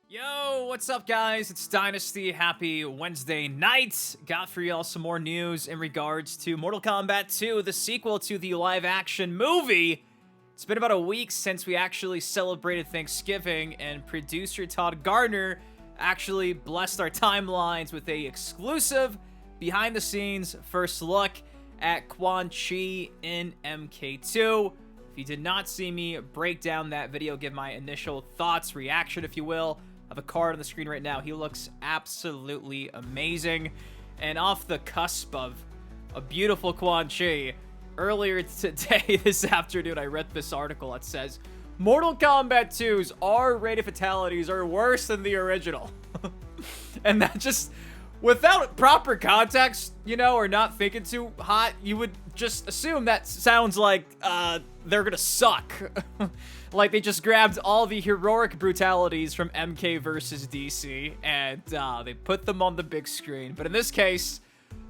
Yo, what's up, guys? It's Dynasty. Happy Wednesday night. Got for y'all some more news in regards to Mortal Kombat 2, the sequel to the live-action movie. It's been about a week since we actually celebrated Thanksgiving, and producer Todd Gardner actually blessed our timelines with a exclusive behind-the-scenes first look at Quan Chi in MK2. If you did not see me break down that video, give my initial thoughts, reaction, if you will, I have a card on the screen right now. He looks absolutely amazing. And off the cusp of a beautiful Quan Chi, earlier today, this afternoon, I read this article that says, Mortal Kombat 2's R-rated fatalities are worse than the original. And that just, without proper context, you know, or not thinking too hot, you would just assume that sounds like they're gonna suck. Like they just grabbed all the heroic brutalities from MK versus DC and they put them on the big screen. But in this case,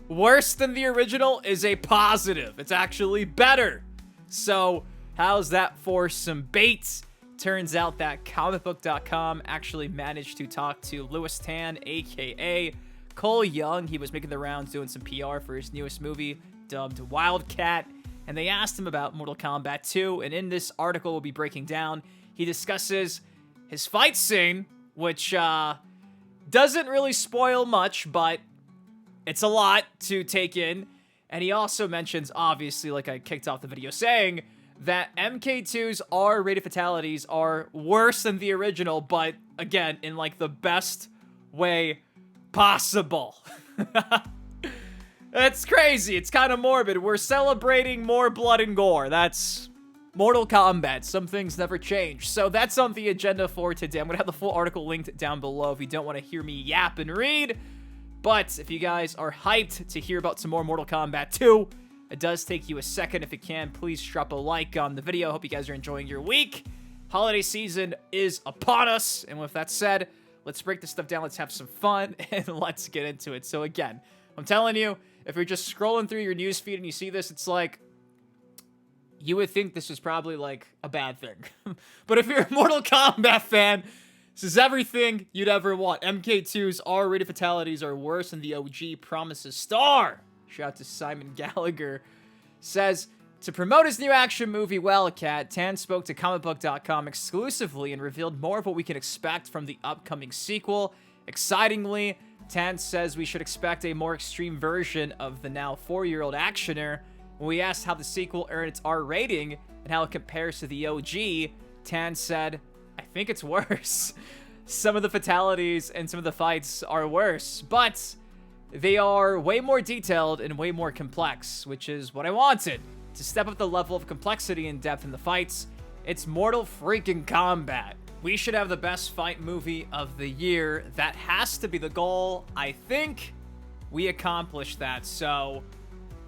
worse than the original is a positive. It's actually better. So how's that for some bait? Turns out that comicbook.com actually managed to talk to Louis Tan, aka Cole Young. He was making the rounds doing some PR for his newest movie dubbed Wildcat, and they asked him about Mortal Kombat 2, and in this article we'll be breaking down, he discusses his fight scene, which doesn't really spoil much, but it's a lot to take in, and he also mentions, obviously, like I kicked off the video saying, that MK2's R-rated fatalities are worse than the original, but again, in like the best way possible. It's crazy. It's kind of morbid. We're celebrating more blood and gore. That's Mortal Kombat. Some things never change. So that's on the agenda for today. I'm going to have the full article linked down below if you don't want to hear me yap and read. But if you guys are hyped to hear about some more Mortal Kombat 2, it does take you a second. If you can, please drop a like on the video. Hope you guys are enjoying your week. Holiday season is upon us. And with that said, let's break this stuff down. Let's have some fun and let's get into it. So again, I'm telling you, if you're just scrolling through your newsfeed and you see this, it's like, you would think this is probably like a bad thing. But if you're a Mortal Kombat fan, this is everything you'd ever want. MK2's R-rated fatalities are worse than the OG promises. Star! Shout out to Simon Gallagher. Says, to promote his new action movie, Wildcat, Tan spoke to comicbook.com exclusively and revealed more of what we can expect from the upcoming sequel. Excitingly, Tan says we should expect a more extreme version of the now 4-year-old actioner. When we asked how the sequel earned its R rating and how it compares to the OG, Tan said, I think it's worse. Some of the fatalities and some of the fights are worse, but they are way more detailed and way more complex, which is what I wanted. To step up the level of complexity and depth in the fights, it's Mortal freaking Kombat. We should have the best fight movie of the year. That has to be the goal. I think we accomplished that. So,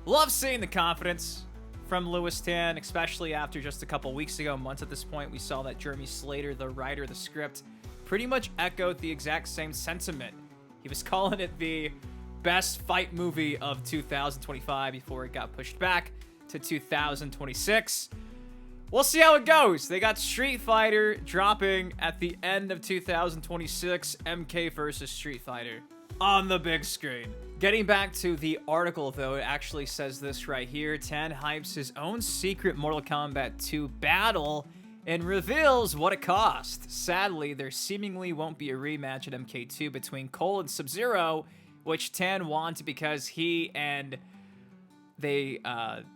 love seeing the confidence from Louis Tan, especially after just a couple weeks ago, months at this point, we saw that Jeremy Slater, the writer of the script, pretty much echoed the exact same sentiment. He was calling it the best fight movie of 2025 before it got pushed back to 2026. We'll see how it goes. They got Street Fighter dropping at the end of 2026, MK versus Street Fighter on the big screen. Getting back to the article, though, it actually says this right here. Tan hypes his own secret Mortal Kombat 2 battle and reveals what it cost. Sadly, there seemingly won't be a rematch at MK2 between Cole and Sub-Zero, which Tan wanted because he and they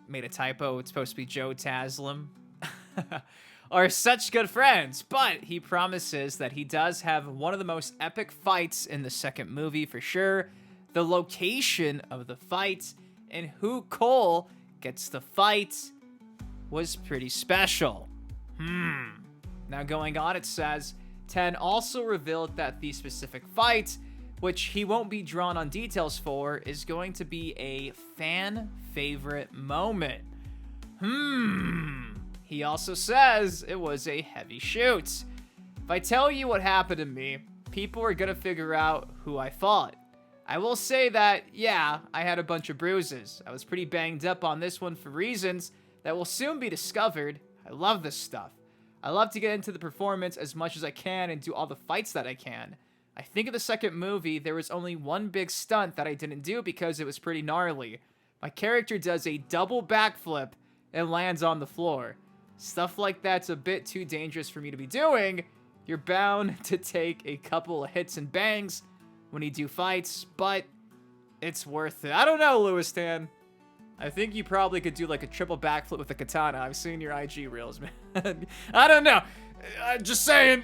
made a typo. It's supposed to be Joe Taslim. Are such good friends, but he promises that he does have one of the most epic fights in the second movie for sure. The location of the fight and who Cole gets to fight was pretty special. Now going on, it says, Tan also revealed that the specific fight, which he won't be drawn on details for, is going to be a fan favorite moment. He also says it was a heavy shoot. If I tell you what happened to me, people are gonna figure out who I fought. I will say that, yeah, I had a bunch of bruises. I was pretty banged up on this one for reasons that will soon be discovered. I love this stuff. I love to get into the performance as much as I can and do all the fights that I can. I think in the second movie, there was only one big stunt that I didn't do because it was pretty gnarly. My character does a double backflip and lands on the floor. Stuff like that's a bit too dangerous for me to be doing. You're bound to take a couple of hits and bangs when you do fights, but it's worth it. I don't know, Lewistan. I think you probably could do like a triple backflip with a katana. I've seen your IG reels, man. I don't know. Just saying.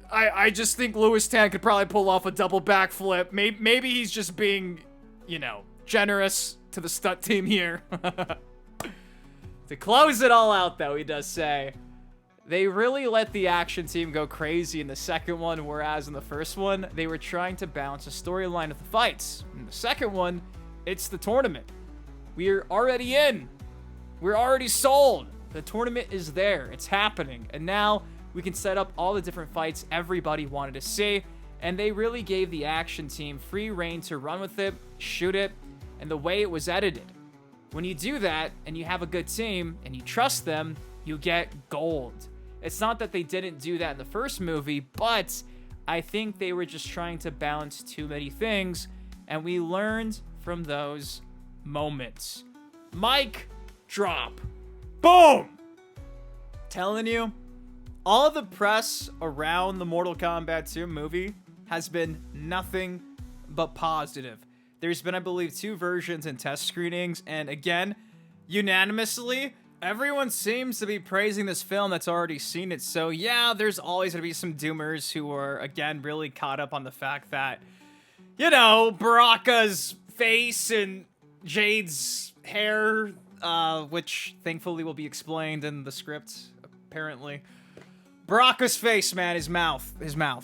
I just think Lewistan could probably pull off a double backflip. Maybe he's just being, you know, generous to the stunt team here. To close it all out, though, he does say, they really let the action team go crazy in the second one, whereas in the first one, they were trying to balance a storyline with the fights. In the second one, it's the tournament. We're already in. We're already sold. The tournament is there. It's happening. And now we can set up all the different fights everybody wanted to see. And they really gave the action team free reign to run with it, shoot it, and the way it was edited. When you do that, and you have a good team, and you trust them, you get gold. It's not that they didn't do that in the first movie, but I think they were just trying to balance too many things, and we learned from those moments. Mic drop. Boom! Telling you, all the press around the Mortal Kombat 2 movie has been nothing but positive. There's been, I believe, 2 versions and test screenings, and again, unanimously, everyone seems to be praising this film that's already seen it. So yeah, there's always going to be some doomers who are, again, really caught up on the fact that, you know, Baraka's face and Jade's hair, which thankfully will be explained in the script, apparently. Baraka's face, man, his mouth.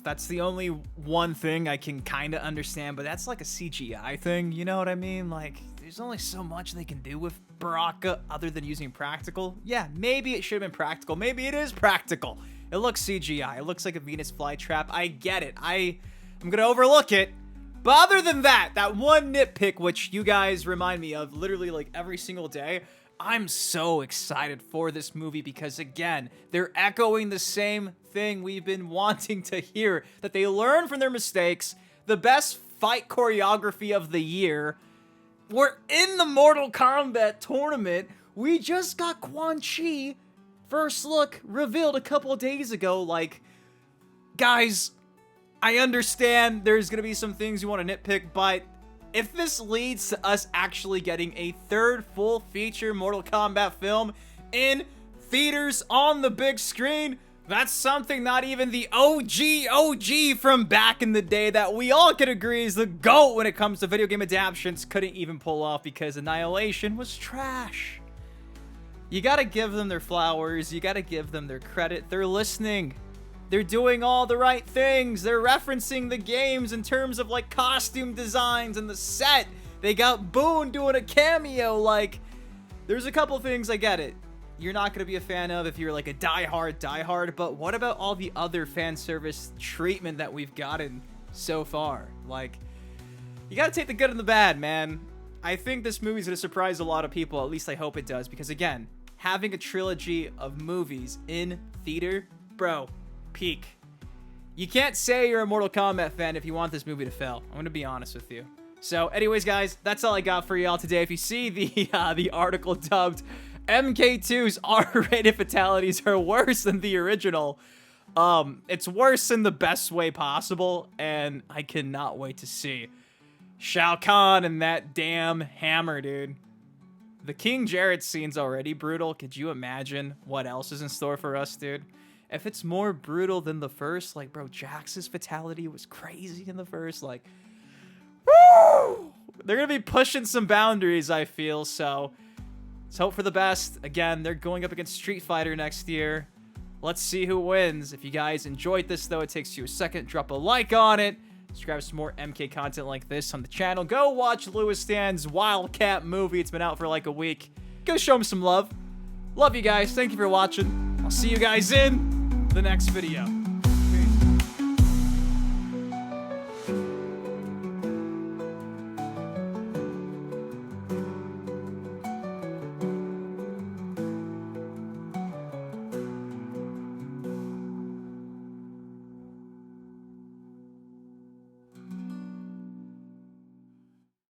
That's the only one thing I can kind of understand, but that's like a CGI thing, you know what I mean? Like, there's only so much they can do with Baraka other than using practical. Yeah, maybe it should have been practical. Maybe it is practical. It looks CGI. It looks like a Venus flytrap. I get it. I'm gonna overlook it. But other than that one nitpick, which you guys remind me of literally like every single day, I'm so excited for this movie because, again, they're echoing the same thing we've been wanting to hear, that they learn from their mistakes. The best fight choreography of the year. We're in the Mortal Kombat tournament. We just got Quan Chi first look revealed a couple of days ago. Like, guys, I understand there's going to be some things you want to nitpick, but if this leads to us actually getting a third full-feature Mortal Kombat film in theaters on the big screen, that's something not even the OG from back in the day that we all can agree is the GOAT when it comes to video game adaptations couldn't even pull off because Annihilation was trash. You gotta give them their flowers. You gotta give them their credit. They're listening. They're doing all the right things. They're referencing the games in terms of, like, costume designs and the set. They got Boone doing a cameo. Like, there's a couple things, I get it, you're not going to be a fan of if you're, like, a diehard, but what about all the other fan service treatment that we've gotten so far? Like, you got to take the good and the bad, man. I think this movie's going to surprise a lot of people. At least I hope it does, because, again, having a trilogy of movies in theater, bro, peak. You can't say you're a Mortal Kombat fan if you want this movie to fail. I'm gonna be honest with you. So anyways, guys, that's all I got for y'all today. If you see the article dubbed MK2's R-rated fatalities are worse than the original, it's worse in the best way possible, and I cannot wait to see Shao Kahn and that damn hammer, dude. The King Jarrett scene's already brutal. Could you imagine what else is in store for us, dude? If it's more brutal than the first, like, bro, Jax's fatality was crazy in the first, like, woo! They're gonna be pushing some boundaries, I feel, so let's hope for the best. Again, they're going up against Street Fighter next year. Let's see who wins. If you guys enjoyed this, though, it takes you a second. Drop a like on it. Subscribe to some more MK content like this on the channel. Go watch Lewisstan's Wildcat movie. It's been out for like a week. Go show him some love. Love you guys. Thank you for watching. I'll see you guys in the next video.